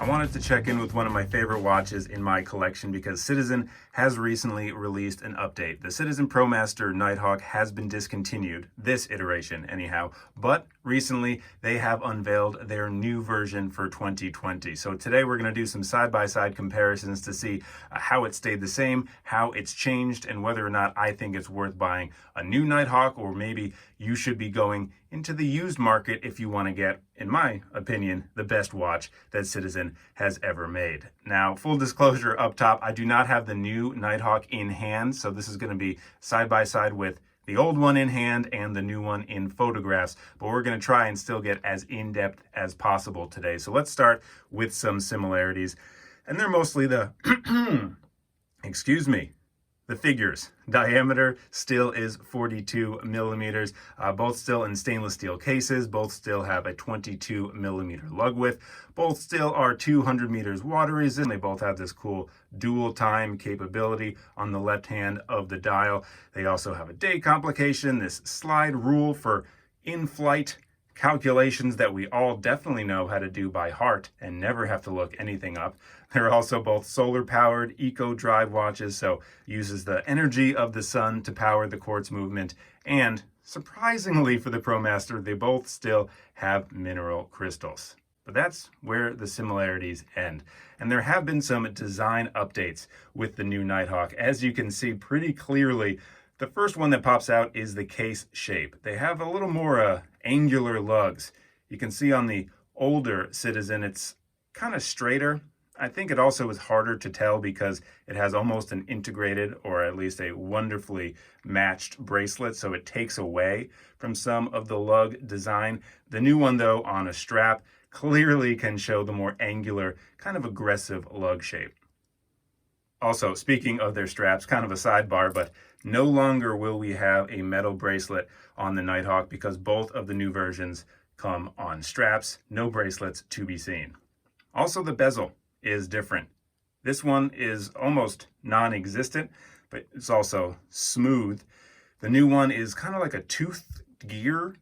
I wanted to check in with one of my favorite watches in my collection because Citizen has recently released an update. The Citizen ProMaster Nighthawk has been discontinued, this iteration anyhow, but recently they have unveiled their new version for 2020. So today we're going to do some side-by-side comparisons to see how it stayed the same, how it's changed, and whether or not I think it's worth buying a new Nighthawk, or maybe you should be going into the used market if you want to get, in my opinion, the best watch that Citizen has ever made. Now, full disclosure up top, I do not have the new Nighthawk in hand, so this is going to be side by side with the old one in hand and the new one in photographs, but we're going to try and still get as in-depth as possible today. So let's start with some similarities, and they're mostly the, excuse me, the figures. Diameter still is 42 millimeters, both still in stainless steel cases, both still have a 22 millimeter lug width, both still are 200 meters water resistant. They both have this cool dual time capability on the left hand of the dial. They also have a day complication, this slide rule for in-flight calculations that we all definitely know how to do by heart and never have to look anything up. They're also both solar-powered eco-drive watches, so uses the energy of the sun to power the quartz movement. And surprisingly for the ProMaster, they both still have mineral crystals. But that's where the similarities end. And there have been some design updates with the new Nighthawk. As you can see pretty clearly, the first one that pops out is the case shape. They have a little more angular lugs. You can see on the older Citizen, it's kind of straighter. I think it also is harder to tell because it has almost an integrated, or at least a wonderfully matched bracelet, so it takes away from some of the lug design. The new one, though, on a strap, clearly can show the more angular, kind of aggressive lug shape. Also, speaking of their straps, kind of a sidebar, but no longer will we have a metal bracelet on the Nighthawk because both of the new versions come on straps, no bracelets to be seen. Also, the bezel is different. This one is almost non-existent, but it's also smooth. The new one is kind of like a toothed gear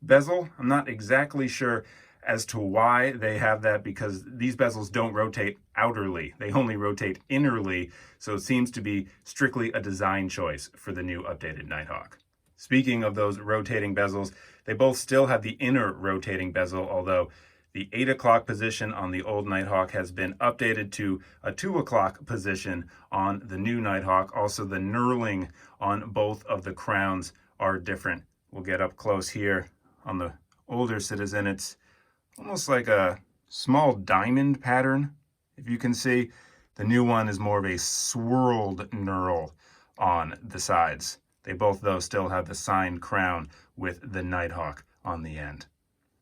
bezel. I'm not exactly sure as to why they have that, because these bezels don't rotate outerly. They only rotate innerly, so it seems to be strictly a design choice for the new updated Nighthawk. Speaking of those rotating bezels, they both still have the inner rotating bezel, although the 8 o'clock position on the old Nighthawk has been updated to a 2 o'clock position on the new Nighthawk. Also, the knurling on both of the crowns are different. We'll get up close here. On the older Citizen, it's almost like a small diamond pattern, if you can see. The new one is more of a swirled knurl on the sides. They both, though, still have the signed crown with the Nighthawk on the end.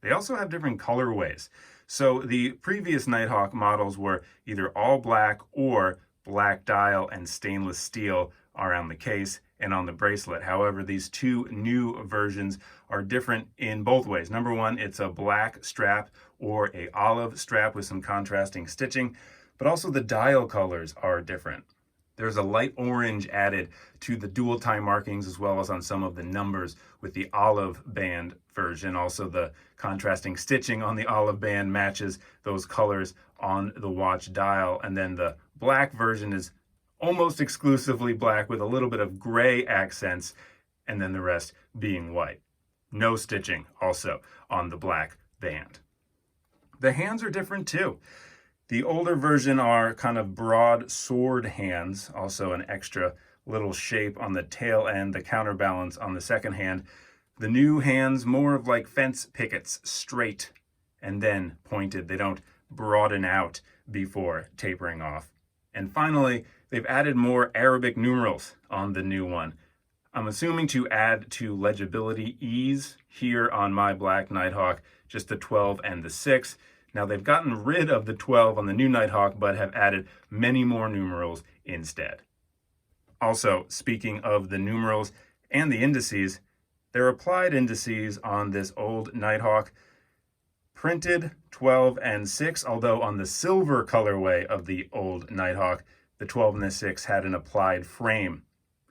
They also have different colorways. So the previous Nighthawk models were either all black or black dial and stainless steel around the case and on the bracelet. However, these two new versions are different in both ways. Number one, it's a black strap or a olive strap with some contrasting stitching, but also the dial colors are different. There's a light orange added to the dual time markings as well as on some of the numbers with the olive band version. Also, the contrasting stitching on the olive band matches those colors on the watch dial. And then the black version is almost exclusively black with a little bit of gray accents, and then the rest being white. No stitching also on the black band. The hands are different too. The older version are kind of broad sword hands, also an extra little shape on the tail end, the counterbalance on the second hand. The new hands, more of like fence pickets, straight and then pointed. They don't broaden out before tapering off. And finally, they've added more Arabic numerals on the new one. I'm assuming to add to legibility ease here on my black Nighthawk, just the 12 and the 6. Now, they've gotten rid of the 12 on the new Nighthawk, but have added many more numerals instead. Also, speaking of the numerals and the indices, they're applied indices on this old Nighthawk, printed 12 and 6, although on the silver colorway of the old Nighthawk, the 12 and the 6 had an applied frame,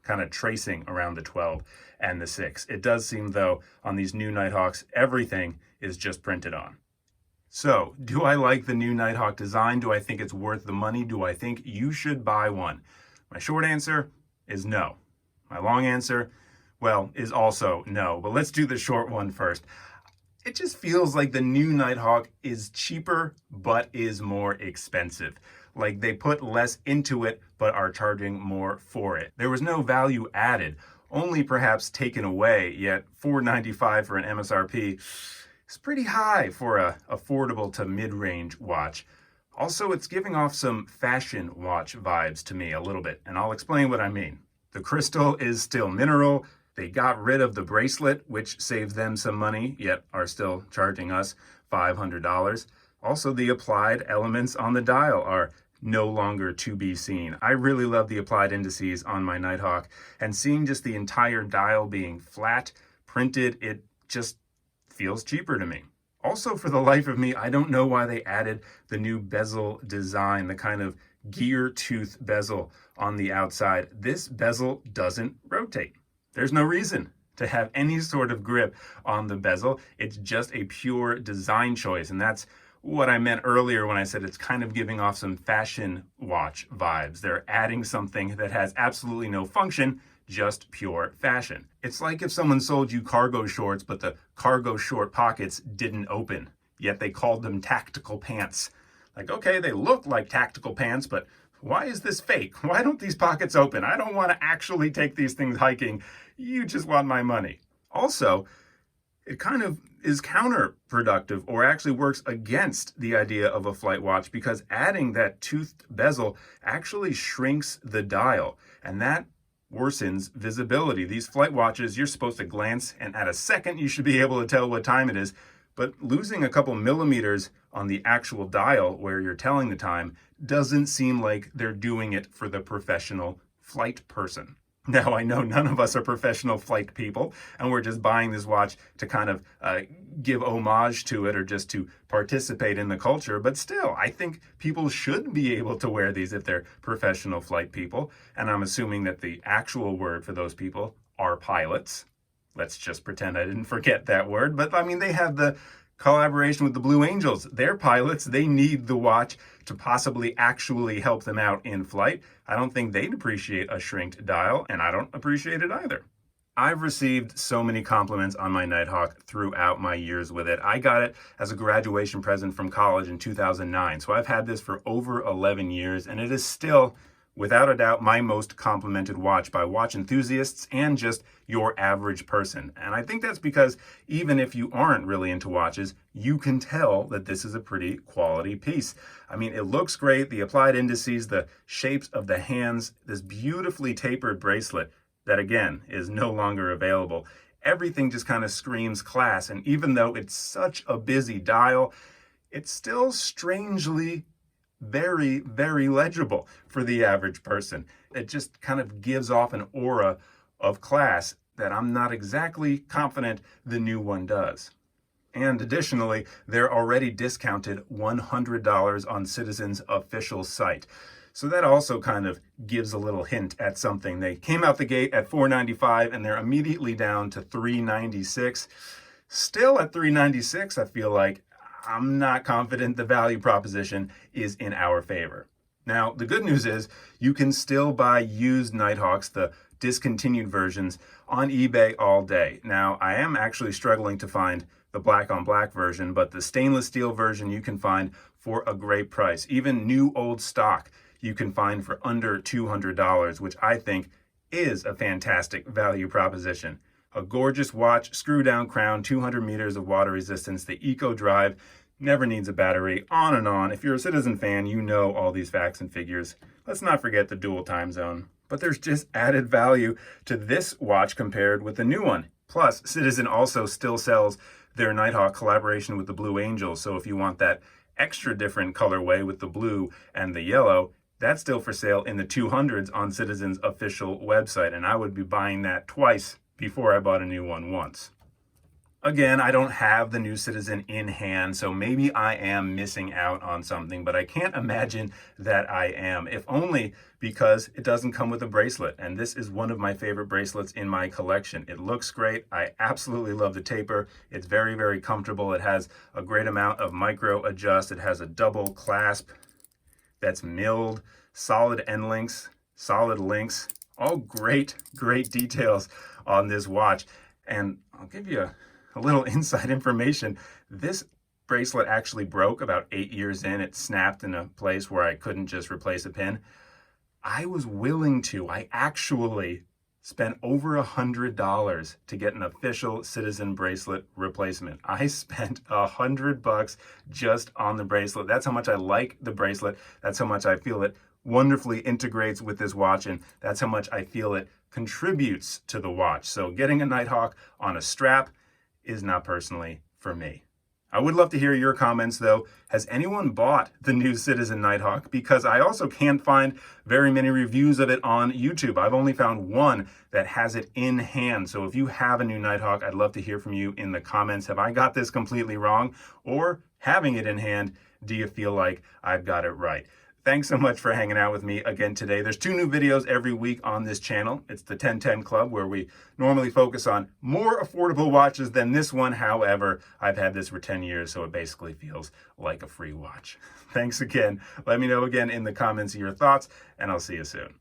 kind of tracing around the 12 and the 6. It does seem, though, on these new Nighthawks, everything is just printed on. So, do I like the new Nighthawk design? Do I think it's worth the money? Do I think you should buy one? My short answer is no. My long answer, well, is also no. But let's do the short one first. It just feels like the new Nighthawk is cheaper, but is more expensive. Like they put less into it, but are charging more for it. There was no value added, only perhaps taken away, yet $495 for an MSRP is pretty high for a affordable to mid-range watch. Also, it's giving off some fashion watch vibes to me a little bit, and I'll explain what I mean. The crystal is still mineral. They got rid of the bracelet, which saves them some money, yet are still charging us $500. Also, the applied elements on the dial are no longer to be seen. I really love the applied indices on my Nighthawk, and seeing just the entire dial being flat, printed, it just feels cheaper to me. Also, for the life of me, I don't know why they added the new bezel design, the kind of gear tooth bezel on the outside. This bezel doesn't rotate. There's no reason to have any sort of grip on the bezel. It's just a pure design choice. And that's what I meant earlier when I said it's kind of giving off some fashion watch vibes. They're adding something that has absolutely no function, just pure fashion. It's like if someone sold you cargo shorts, but the cargo short pockets didn't open, yet they called them tactical pants. Like, okay, they look like tactical pants, but why is this fake? Why don't these pockets open? I don't want to actually take these things hiking. You just want my money. Also, it kind of is counterproductive, or actually works against the idea of a flight watch, because adding that toothed bezel actually shrinks the dial, and that worsens visibility. These flight watches, you're supposed to glance, and at a second you should be able to tell what time it is, but losing a couple millimeters on the actual dial where you're telling the time doesn't seem like they're doing it for the professional flight person. Now, I know none of us are professional flight people, and we're just buying this watch to kind of give homage to it, or just to participate in the culture. But still, I think people should be able to wear these if they're professional flight people. And I'm assuming that the actual word for those people are pilots. Let's just pretend I didn't forget that word. But I mean, they have the collaboration with the Blue Angels. They're pilots. They need the watch to possibly actually help them out in flight. I don't think they'd appreciate a shrinked dial, and I don't appreciate it either. I've received so many compliments on my Nighthawk throughout my years with it. I got it as a graduation present from college in 2009, so I've had this for over 11 years, and it is still, without a doubt, my most complimented watch by watch enthusiasts and just your average person. And I think that's because even if you aren't really into watches, you can tell that this is a pretty quality piece. I mean, it looks great. The applied indices, the shapes of the hands, this beautifully tapered bracelet that, again, is no longer available. Everything just kind of screams class. And even though it's such a busy dial, it's still strangely very, very legible for the average person. It just kind of gives off an aura of class that I'm not exactly confident the new one does. And additionally, they're already discounted $100 on Citizen's official site. So that also kind of gives a little hint at something. They came out the gate at $495 and they're immediately down to $396. Still at $396, I feel like I'm not confident the value proposition is in our favor. Now, the good news is you can still buy used Nighthawks, the discontinued versions, on eBay all day. Now, I am actually struggling to find the black on black version, but the stainless steel version you can find for a great price. Even new old stock you can find for under $200, which I think is a fantastic value proposition. A gorgeous watch, screw down crown, 200 meters of water resistance, the Eco Drive, never needs a battery, on and on. If you're a Citizen fan, you know all these facts and figures. Let's not forget the dual time zone. But there's just added value to this watch compared with the new one. Plus, Citizen also still sells their Nighthawk collaboration with the Blue Angels. So if you want that extra different colorway with the blue and the yellow, that's still for sale in the 200s on Citizen's official website. And I would be buying that twice before I bought a new one once. Again, I don't have the new Citizen in hand, so maybe I am missing out on something, but I can't imagine that I am, if only because it doesn't come with a bracelet. And this is one of my favorite bracelets in my collection. It looks great. I absolutely love the taper. It's very, very comfortable. It has a great amount of micro adjust. It has a double clasp that's milled, solid end links, solid links, all great, great details on this watch. And I'll give you a little inside information. This bracelet actually broke about 8 years in. It snapped in a place where I couldn't just replace a pin. I was willing to. I actually spent over $100 to get an official Citizen bracelet replacement. I spent $100 just on the bracelet. That's how much I like the bracelet. That's how much I feel it wonderfully integrates with this watch, and that's how much I feel it contributes to the watch. So getting a Nighthawk on a strap is not personally for me. I would love to hear your comments though. Has anyone bought the new Citizen Nighthawk? Because I also can't find very many reviews of it on YouTube. I've only found one that has it in hand. So if you have a new Nighthawk, I'd love to hear from you in the comments. Have I got this completely wrong? Or having it in hand, do you feel like I've got it right? Thanks so much for hanging out with me again today. There's 2 new videos every week on this channel. It's the 1010 Club, where we normally focus on more affordable watches than this one. However, I've had this for 10 years, so it basically feels like a free watch. Thanks again. Let me know again in the comments your thoughts, and I'll see you soon.